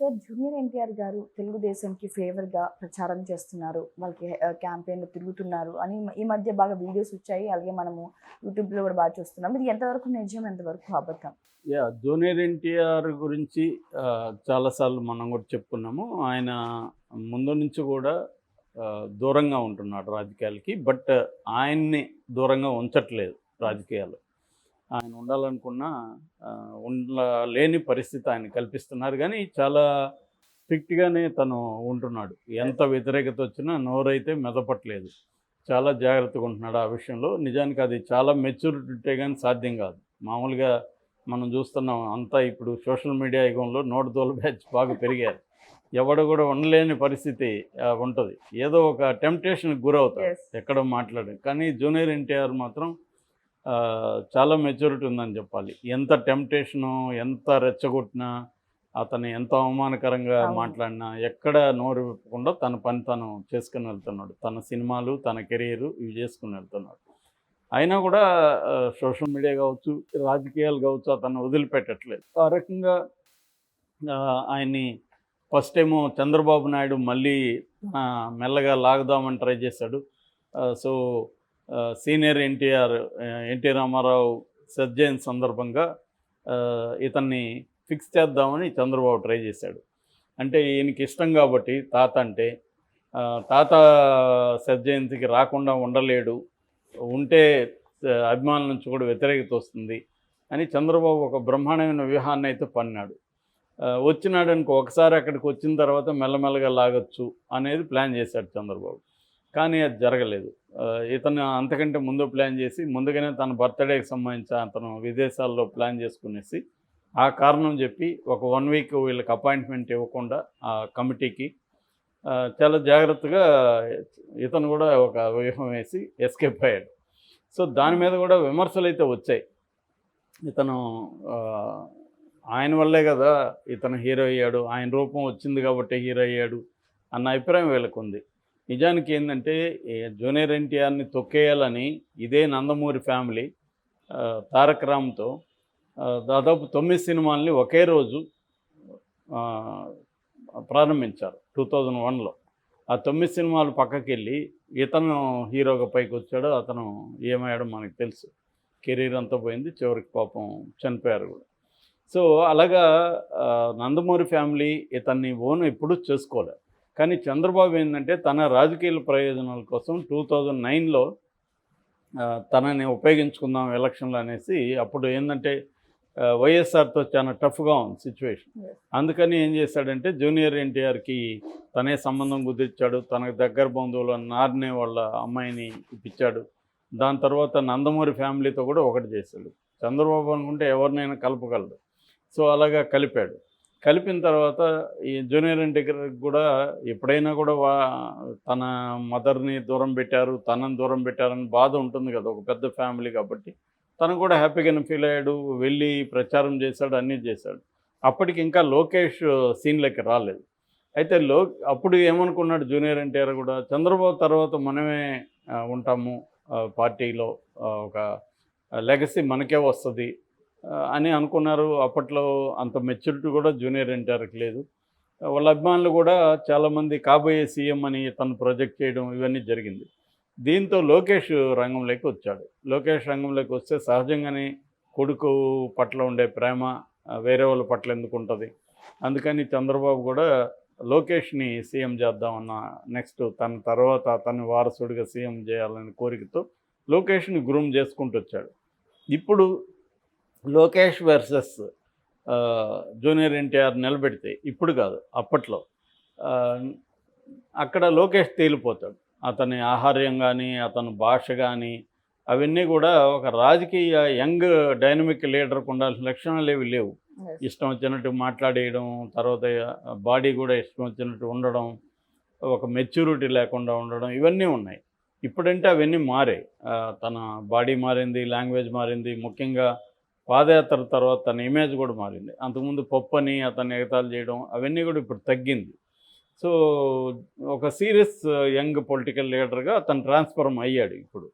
So junior NTR గారు తెలుగుదేశంకి ఫేవర్‌గా ప్రచారం చేస్తున్నారు. వాళ్ళకి క్యాంపెయిన్‌లో తిరుగుతున్నారు అని ఈ మధ్య బాగా వీడియోస్ వచ్చాయి. అలాగే మనము యూట్యూబ్‌లో కూడా బాగా చూస్తున్నాం. ఇది ఎంతవరకు నిజం? ఎంతవరకు అబద్ధం? జూనియర్ ఎన్టీఆర్ గురించి చాలా సార్లు మనం కూడా చెప్పుకున్నాము. ఆయన ముందు నుంచి కూడా దూరంగా ఉంటున్నాడు రాజకీయాలకి. బట్ ఆయన్ని దూరంగా ఉంచట్లేదు రాజకీయాలు. ఆయన ఉండాలనుకున్నా ఉండలేని పరిస్థితి ఆయన కల్పిస్తున్నారు గానీ, చాలా స్ట్రిక్ట్‌గానే తను ఉంటున్నాడు. ఎంత వ్యతిరేకత వచ్చినా నోరైతే మెదపట్లేదు. చాలా జాగ్రత్తగా ఉంటున్నాడు ఆ విషయంలో. నిజానికి అది చాలా మెచ్యూరిటీ ఉంటే గానీ సాధ్యం కాదు. మామూలుగా మనం చూస్తున్నాం అంతా ఇప్పుడు సోషల్ మీడియా యుగంలో నోటిదోల బ్యాచ్ బాగా పెరిగారు. ఎవడు కూడా ఉండలేని పరిస్థితి ఉంటది. ఏదో ఒక టెంప్టేషన్‌కి గురవుతాడు. యెస్. ఎక్కడో మాట్లాడి. కానీ జూనియర్ ఎన్టీఆర్ మాత్రం చాలా మెచ్యూరిటీ ఉందని చెప్పాలి. ఎంత టెంప్టేషను, ఎంత రెచ్చగొట్టినా, అతను ఎంత అవమానకరంగా అవును. మాట్లాడినా, ఎక్కడ నోరు విప్పకుండా తన పని తను చేసుకొని వెళ్తున్నాడు. తన సినిమాలు, తన కెరియరు ఇవి చేసుకొని వెళ్తున్నాడు. అయినా కూడా సోషల్ మీడియా కావచ్చు, రాజకీయాలు కావచ్చు అతన్ని వదిలిపెట్టట్లేదు. ఆ రకంగా ఆయన్ని ఫస్ట్ ఏమో చంద్రబాబు నాయుడు మళ్ళీ మెల్లగా లాగుదామని ట్రై చేశాడు. సో, సీనియర్ ఎన్టీఆర్, ఎన్టీ రామారావు సర్జైన్ సందర్భంగా ఇతన్ని ఫిక్స్ చేద్దామని చంద్రబాబు ట్రై చేశాడు. అంటే ఈయనకి ఇష్టం కాబట్టి తాత అంటే, తాత సర్జయంతికి రాకుండా ఉండలేడు. ఉంటే అభిమానుల నుంచి కూడా వ్యతిరేకత వస్తుంది అని చంద్రబాబు ఒక బ్రహ్మాండమైన వ్యూహాన్ని అయితే పన్నాడు. వచ్చినాడనుకో ఒకసారి అక్కడికి వచ్చిన తర్వాత మెల్లమెల్లగా లాగొచ్చు అనేది ప్లాన్ చేశాడు చంద్రబాబు. కానీ అది జరగలేదు. ఇతను అంతకంటే ముందు ప్లాన్ చేసి ముందుగానే తన బర్త్డేకి సంబంధించి అతను విదేశాల్లో ప్లాన్ చేసుకునేసి ఆ కారణం చెప్పి ఒక 1 వీక్ వీళ్ళకి అపాయింట్మెంట్ ఇవ్వకుండా ఆ కమిటీకి చాలా జాగ్రత్తగా ఇతను కూడా ఒక వ్యూహం వేసి ఎస్కేప్ అయ్యాడు. సో దాని మీద కూడా విమర్శలైతే వచ్చాయి. ఇతను ఆయన వల్లే కదా ఇతను హీరో అయ్యాడు, ఆయన రూపం వచ్చింది కాబట్టి హీరో అయ్యాడు అన్న అభిప్రాయం వీళ్ళకుంది. నిజానికి ఏంటంటే జూనియర్ ఎన్టీఆర్ని తొక్కేయాలని ఇదే నందమూరి ఫ్యామిలీ తారక రామ్‌తో దాదాపు 9 సినిమాల్ని ఒకే రోజు ప్రారంభించారు 2001లో. ఆ 9 సినిమాలు పక్కకెళ్ళి ఇతను హీరోగా పైకొచ్చాడు. అతను ఏమయ్యాడో మనకు తెలుసు. కెరీర్ అంతా పోయింది. చివరికి పాపం చనిపోయారు కూడా. సో అలాగా నందమూరి ఫ్యామిలీ ఇతన్ని ఓన్ ఎప్పుడూ చేసుకోలే. కానీ చంద్రబాబు ఏంటంటే తన రాజకీయ ప్రయోజనాల కోసం 2009లో తనని ఉపయోగించుకుందాం ఎలక్షన్లో అనేసి అప్పుడు ఏంటంటే వైఎస్ఆర్తో చాలా టఫ్గా ఉంది సిచ్యువేషన్. యెస్. అందుకని ఏం చేశాడంటే జూనియర్ ఎన్టీఆర్కి తనే సంబంధం కుదిర్చాడు. తనకు దగ్గర బంధువులు నార్నే వాళ్ళ అమ్మాయిని ఇప్పించాడు. దాని తర్వాత నందమూరి ఫ్యామిలీతో కూడా ఒకటి చేశాడు. చంద్రబాబు అనుకుంటే ఎవరినైనా కలపగలడు. సో అలాగా కలిపాడు. కలిపిన తర్వాత ఈ జూనియర్ ఎన్టీఆర్‌కి కూడా ఎప్పుడైనా కూడా తన మదర్‌ని దూరం పెట్టారు, తనని దూరం పెట్టారని బాధ ఉంటుంది కదా! ఒక పెద్ద ఫ్యామిలీ కాబట్టి. తను కూడా హ్యాపీగానే ఫీల్ అయ్యాడు. వెళ్ళి ప్రచారం చేశాడు, అన్నీ చేశాడు. అప్పటికి ఇంకా లోకేష్ సీన్‌లోకి రాలేదు. అయితే అప్పుడు ఏమనుకున్నాడు జూనియర్ ఎన్టీఆర్ కూడా చంద్రబాబు తర్వాత మనమే ఉంటాము పార్టీలో, ఒక లెగసీ మనకే వస్తది అని అనుకున్నారు. అప్పట్లో అంత మెచ్యూరిటీ కూడా జూనియర్ ఎన్టీఆర్‌కి లేదు. వాళ్ళ అభిమానులు కూడా చాలామంది కాబోయే సీఎం అని తను ప్రొజెక్ట్ చేయడం ఇవన్నీ జరిగింది. దీంతో లోకేష్ రంగంలోకి వచ్చాడు. లోకేష్ రంగంలోకి వస్తే సహజంగానే కొడుకు పట్ల ఉండే ప్రేమ వేరే వాళ్ళ పట్ల ఎందుకుంటుంది. అందుకని చంద్రబాబు కూడా లోకేష్‌ని సీఎం చేద్దామన్న నెక్స్ట్ తన తర్వాత తన వారసుడిగా సీఎం చేయాలనే కోరికతో లోకేష్‌ని గ్రూమ్ చేసుకుంటూ వచ్చాడు. ఇప్పుడు లోకేష్ వర్సెస్ జూనియర్ ఎన్టీఆర్ నిలబెడితే ఇప్పుడు కాదు అప్పట్లో అక్కడ లోకేష్ తేలిపోతాడు. అతని ఆహార్యం కానీ, అతని భాష కానీ అవన్నీ కూడా ఒక రాజకీయ యంగ్ డైనమిక్ లీడర్‌కు ఉండాల్సిన లక్షణాలు ఏవి లేవు. యెస్. ఇష్టం వచ్చినట్టు మాట్లాడేయడం, తర్వాత బాడీ కూడా ఇష్టం వచ్చినట్టు ఉండడం, ఒక మెచ్యూరిటీ లేకుండా ఉండడం ఇవన్నీ ఉన్నాయి. ఇప్పుడంటే అవన్నీ మారాయి. తన బాడీ మారింది, లాంగ్వేజ్ మారింది. ముఖ్యంగా పాదయాత్ర తర్వాత తన ఇమేజ్ కూడా మారింది. అంతకుముందు పప్పని అతన్ని ఎగతాళి చేయడం అవన్నీ కూడా ఇప్పుడు తగ్గింది. సో ఒక సీరియస్ యంగ్ పొలిటికల్ లీడర్‌గా అతను ట్రాన్స్‌ఫార్మ్ అయ్యాడు ఇప్పుడు.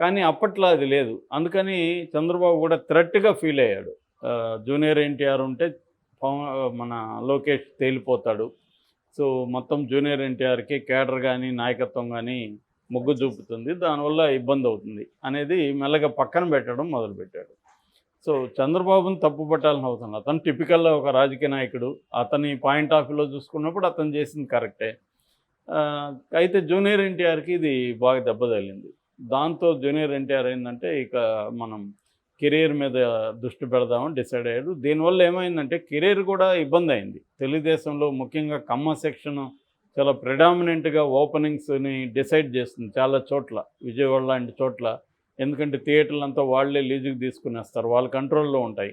కానీ అప్పట్లో అది లేదు. అందుకని చంద్రబాబు కూడా థ్రెట్‌గా ఫీల్ అయ్యాడు. జూనియర్ ఎన్టీఆర్ ఉంటే మన లోకేష్ తేలిపోతాడు. సో మొత్తం జూనియర్ ఎన్టీఆర్కి కేడర్ కానీ నాయకత్వం కానీ మొగ్గు చూపుతుంది, దానివల్ల ఇబ్బంది అవుతుంది అనేది మెల్లగా పక్కన పెట్టడం మొదలుపెట్టాడు. సో చంద్రబాబుని తప్పు పట్టాల్సిన అవసరం లేదు. అతను టిపికల్గా ఒక రాజకీయ నాయకుడు, అతని పాయింట్ ఆఫ్ వ్యూలో చూసుకున్నప్పుడు అతను చేసింది కరెక్టే. అయితే జూనియర్ ఎన్టీఆర్కి ఇది బాగా దెబ్బ తగిలింది. దాంతో జూనియర్ ఎన్టీఆర్ ఏంటంటే ఇక మనం కెరీర్ మీద దృష్టి పెడదామని డిసైడ్ అయ్యాడు. దీనివల్ల ఏమైందంటే కెరీర్ కూడా ఇబ్బంది అయింది. తెలుగుదేశంలో ముఖ్యంగా కమ్మ సెక్షన్ చాలా ప్రిడామినెంట్గా ఓపెనింగ్స్ని డిసైడ్ చేస్తుంది చాలా చోట్ల, విజయవాడ లాంటి చోట్ల. ఎందుకంటే థియేటర్లు అంతా వాళ్ళే లీజుకి తీసుకునేస్తారు, వాళ్ళ కంట్రోల్లో ఉంటాయి.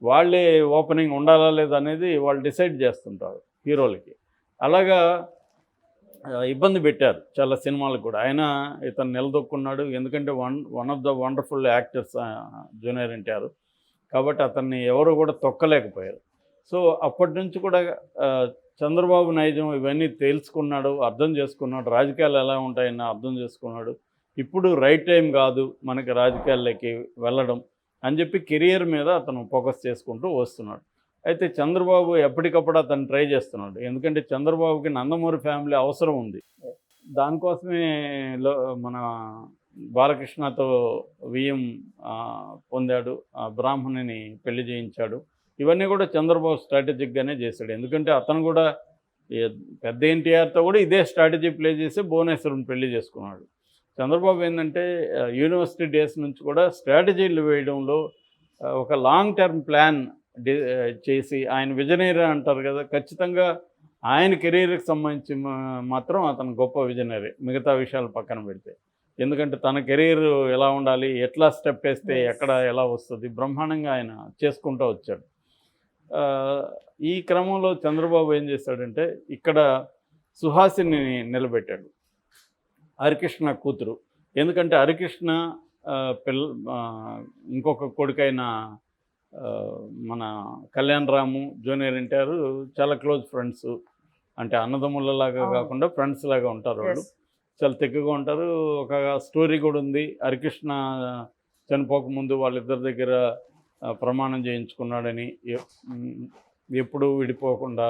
వాళ్ళే ఓపెనింగ్ ఉండాలా లేదా అనేది వాళ్ళు డిసైడ్ చేస్తుంటారు హీరోలకి. అలాగా ఇబ్బంది పెట్టారు చాలా సినిమాలకు కూడా. ఆయన ఇతను నిలదొక్కున్నాడు, ఎందుకంటే one of the wonderful actors junior NTR, కాబట్టి అతన్ని ఎవరు కూడా తొక్కలేకపోయారు. సో అప్పటి నుంచి కూడా చంద్రబాబు నైజం ఇవన్నీ తెలుసుకున్నాడు, అర్థం చేసుకున్నాడు, రాజకీయాలు ఎలా ఉంటాయని అర్థం చేసుకున్నాడు. ఇప్పుడు రైట్ టైం కాదు మనకి రాజకీయాల్లోకి వెళ్ళడం అని చెప్పి కెరియర్ మీద అతను ఫోకస్ చేసుకుంటూ వస్తున్నాడు. అయితే చంద్రబాబు ఎప్పటికప్పుడు అతను ట్రై చేస్తున్నాడు, ఎందుకంటే చంద్రబాబుకి నందమూరి ఫ్యామిలీ అవసరం ఉంది. దానికోసమే మన బాలకృష్ణతో వియ్యం పొందాడు, బ్రాహ్మణిని పెళ్లి చేయించాడు. ఇవన్నీ కూడా చంద్రబాబు స్ట్రాటజిక్గానే చేశాడు. ఎందుకంటే అతను కూడా పెద్ద ఎన్టీఆర్తో కూడా ఇదే స్ట్రాటజీ ప్లే చేసి భువనేశ్వరం పెళ్లి చేసుకున్నాడు. చంద్రబాబు ఏంటంటే యూనివర్సిటీ డేస్ నుంచి కూడా స్ట్రాటజీలు వేయడంలో ఒక లాంగ్ టర్మ్ ప్లాన్ చేసి, ఆయన విజనరీ అంటారు కదా, ఖచ్చితంగా ఆయన కెరీర్కి సంబంధించి మాత్రం అతను గొప్ప విజనరీ, మిగతా విషయాలు పక్కన పెడితే. ఎందుకంటే తన కెరీర్ ఎలా ఉండాలి, ఎట్లా స్టెప్ వేస్తే ఎక్కడ ఎలా వస్తుంది, బ్రహ్మాండంగా ఆయన చేసుకుంటూ వచ్చాడు. ఈ క్రమంలో చంద్రబాబు ఏం చేశాడంటే ఇక్కడ సుహాసిని నిలబెట్టాడు, హరికృష్ణ కూతురు. ఎందుకంటే హరికృష్ణ ఇంకొక కొడుకైన మన కళ్యాణ్ రాము జూనియర్ ఎన్టీఆర్ చాలా క్లోజ్ ఫ్రెండ్స్. అంటే అన్నదమ్ములలాగా కాకుండా ఫ్రెండ్స్ లాగా ఉంటారు వాళ్ళు, చాలా తెగ్గగా ఉంటారు. ఒక స్టోరీ కూడా ఉంది, హరికృష్ణ చనిపోకముందు వాళ్ళిద్దరి దగ్గర ప్రమాణం చేయించుకున్నాడని, ఎప్పుడూ విడిపోకుండా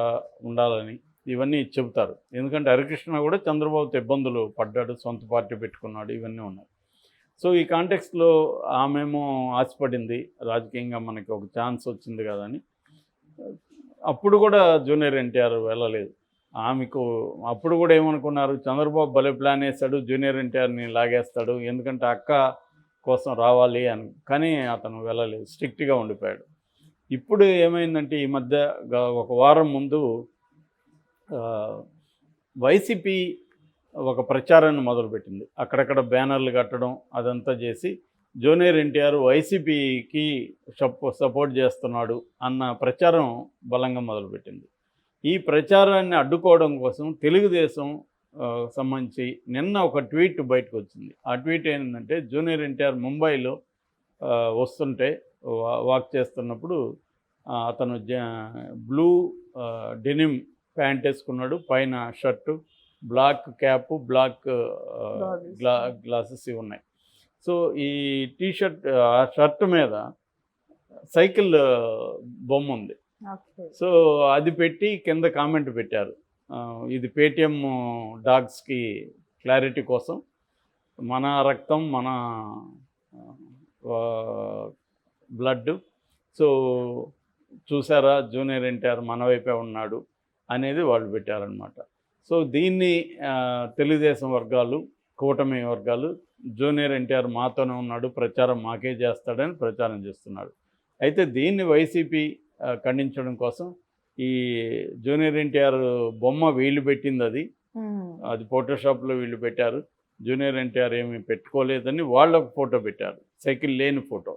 ఉండాలని, ఇవన్నీ చెబుతారు. ఎందుకంటే హరికృష్ణ కూడా చంద్రబాబుతో ఇబ్బందులు పడ్డాడు, సొంత పార్టీ పెట్టుకున్నాడు, ఇవన్నీ ఉన్నాయి. సో ఈ కాంటెక్స్లో ఆమెమో ఆశపడింది రాజకీయంగా మనకి ఒక ఛాన్స్ వచ్చింది కదా అని. అప్పుడు కూడా జూనియర్ ఎన్టీఆర్ వెళ్ళలేదు ఆమెకు. అప్పుడు కూడా ఏమనుకున్నారు, చంద్రబాబు భలే ప్లాన్ వేస్తాడు, జూనియర్ ఎన్టీఆర్ని లాగేస్తాడు, ఎందుకంటే అక్క కోసం రావాలి అని. కానీ అతను వెళ్ళలేదు, స్ట్రిక్ట్గా ఉండిపోయాడు. ఇప్పుడు ఏమైందంటే ఈ మధ్య ఒక వారం ముందు వైసీపీ ఒక ప్రచారాన్ని మొదలుపెట్టింది. అక్కడక్కడ బ్యానర్లు కట్టడం అదంతా చేసి జూనియర్ ఎన్టీఆర్ వైసీపీకి సపోర్ట్ చేస్తున్నాడు అన్న ప్రచారం బలంగా మొదలుపెట్టింది. ఈ ప్రచారాన్ని అడ్డుకోవడం కోసం తెలుగుదేశం సంబంధించి నిన్న ఒక ట్వీట్ బయటకు వచ్చింది. ఆ ట్వీట్ ఏంటంటే, జూనియర్ ఎన్టీఆర్ ముంబైలో వస్తుంటే వాక్ చేస్తున్నప్పుడు అతను బ్లూ డెనిమ్ ప్యాంట్ వేసుకున్నాడు, పైన shirt, black cap, black glasses ఇవి ఉన్నాయి. సో ఈ టీషర్ట్ ఆ షర్ట్ మీద సైకిల్ బొమ్మ ఉంది. సో అది పెట్టి కింద కామెంట్ పెట్టారు, ఇది పేటిఎం డాగ్స్కి క్లారిటీ కోసం, మన రక్తం మన బ్లడ్, సో చూసారా జూనియర్ ఎన్టీఆర్ మన వైపే ఉన్నాడు అనేది వాళ్ళు పెట్టారనమాట. సో దీన్ని తెలుగుదేశం వర్గాలు, కూటమి వర్గాలు జూనియర్ ఎన్టీఆర్ మాతోనే ఉన్నాడు, ప్రచారం మాకే చేస్తాడని ప్రచారం చేస్తున్నాడు. అయితే దీన్ని వైసీపీ ఖండించడం కోసం ఈ జూనియర్ ఎన్టీఆర్ బొమ్మ వీళ్ళు పెట్టింది, అది ఫోటోషాప్లో వీళ్ళు పెట్టారు, జూనియర్ ఎన్టీఆర్ ఏమీ పెట్టుకోలేదని వాళ్ళు ఒక ఫోటో పెట్టారు, సైకిల్ లేని ఫోటో.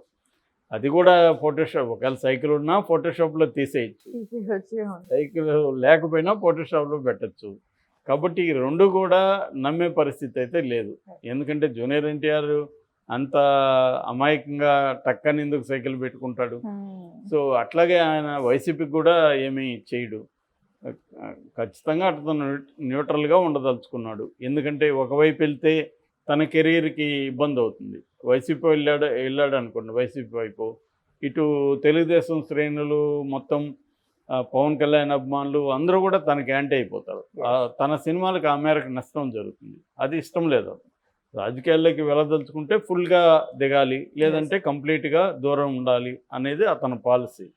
అది కూడా ఫోటోషాప్, ఒకవేళ సైకిల్ ఉన్నా ఫోటోషాప్లో తీసేయచ్చు, సైకిల్ లేకపోయినా ఫోటోషాప్లో పెట్టచ్చు. కాబట్టి ఈ రెండు కూడా నమ్మే పరిస్థితి అయితే లేదు. ఎందుకంటే జూనియర్ ఎన్టీఆర్ అంత అమాయకంగా టక్కని ఎందుకు సైకిల్ పెట్టుకుంటాడు. సో అట్లాగే ఆయన వైసీపీకి కూడా ఏమీ చేయడు, ఖచ్చితంగా అతను న్యూట్రల్గా ఉండదలుచుకున్నాడు. ఎందుకంటే ఒకవైపు వెళ్తే తన కెరీర్కి ఇబ్బంది అవుతుంది. వైసీపీ వెళ్ళాడు అనుకోండి, వైసీపీ వైపు, ఇటు తెలుగుదేశం శ్రేణులు మొత్తం పవన్ కళ్యాణ్ అభిమానులు అందరూ కూడా తనకి యాంటీ అయిపోతారు. తన సినిమాలకు ఆ మేరకు నష్టం జరుగుతుంది. అది ఇష్టం లేదు. రాజకీయాల్లోకి వెళ్ళదలుచుకుంటే ఫుల్గా దిగాలి, లేదంటే కంప్లీట్గా దూరం ఉండాలి అనేది అతని పాలసీ.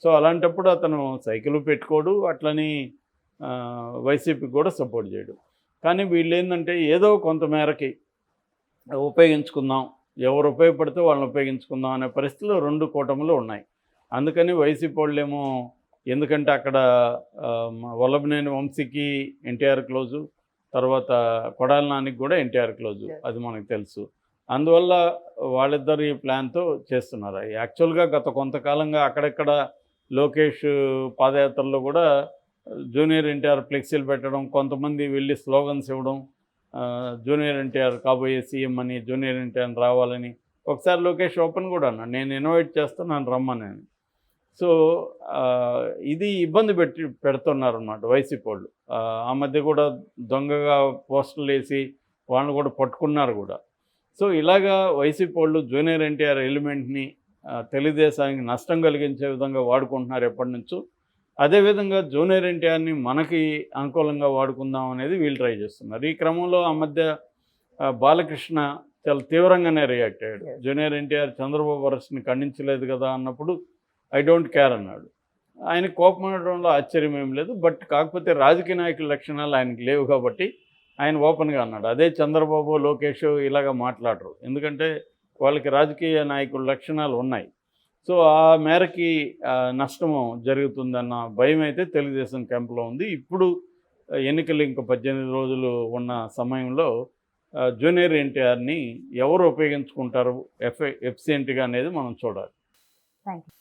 సో అలాంటప్పుడు అతను సైకిల్ పెట్టుకోడు, అట్లని వైసీపీకి కూడా సపోర్ట్ చేయడు. కానీ వీళ్ళు ఏంటంటే ఏదో కొంత మేరకి ఉపయోగించుకుందాం, ఎవరు ఉపయోగపడితే వాళ్ళని ఉపయోగించుకుందాం అనే పరిస్థితులు రెండు కూటములు ఉన్నాయి. అందుకని వైసీపీ వాళ్ళేమో, ఎందుకంటే అక్కడ వల్లభనేని వంశీకి ఎన్టీఆర్ క్లోజు, తర్వాత కొడాలి నానికి కూడా ఎన్టీఆర్ క్లోజు, అది మనకు తెలుసు. అందువల్ల వాళ్ళిద్దరు ఈ ప్లాన్తో చేస్తున్నారు. యాక్చువల్గా గత కొంతకాలంగా అక్కడెక్కడ లోకేష్ పాదయాత్రలో కూడా జూనియర్ ఎన్టీఆర్ ఫ్లెక్సీలు పెట్టడం, కొంతమంది వెళ్ళి స్లోగన్స్ ఇవ్వడం, జూనియర్ ఎన్టీఆర్ కాబోయే సీఎం అని, జూనియర్ ఎన్టీఆర్ రావాలని. ఒకసారి లోకేష్ ఓపెన్ కూడా అన్నాడు, నేను ఇన్వైట్ చేస్తాను రమ్మని. సో ఇది ఇబ్బంది పెడుతున్నారు అన్నమాట వైసీపీ వాళ్ళు. ఆ మధ్య కూడా దొంగగా పోస్టులు వేసి వాళ్ళని కూడా పట్టుకున్నారు కూడా. సో ఇలాగా వైసీపీ వాళ్ళు జూనియర్ ఎన్టీఆర్ ఎలిమెంట్ని తెలుగుదేశానికి నష్టం కలిగించే విధంగా వాడుకుంటున్నారు ఎప్పటి నుంచో. అదేవిధంగా జూనియర్ ఎన్టీఆర్ని మనకి అనుకూలంగా వాడుకుందాం అనేది వీళ్ళు ట్రై చేస్తున్నారు. ఈ క్రమంలో ఆ మధ్య బాలకృష్ణ చాలా తీవ్రంగానే రియాక్ట్ అయ్యాడు. జూనియర్ ఎన్టీఆర్ చంద్రబాబు అరెస్ట్ని ఖండించలేదు కదా అన్నప్పుడు ఐ డోంట్ కేర్ అన్నాడు. ఆయన కోపం అనడంలో ఆశ్చర్యం ఏం లేదు. బట్ కాకపోతే రాజకీయ నాయకుల లక్షణాలు ఆయనకి లేవు కాబట్టి ఆయన ఓపెన్గా అన్నాడు. అదే చంద్రబాబు, లోకేష్ ఇలాగా మాట్లాడరు, ఎందుకంటే వాళ్ళకి రాజకీయ నాయకుల లక్షణాలు ఉన్నాయి. సో ఆ మేరకి నష్టము జరుగుతుందన్న భయం అయితే తెలుగుదేశం క్యాంపులో ఉంది. ఇప్పుడు ఎన్నికలు ఇంకా 18 రోజులు ఉన్న సమయంలో జూనియర్ ఎన్టీఆర్ని ఎవరు ఉపయోగించుకుంటారు ఎఫిషియెంట్గా అనేది మనం చూడాలి. Thank you.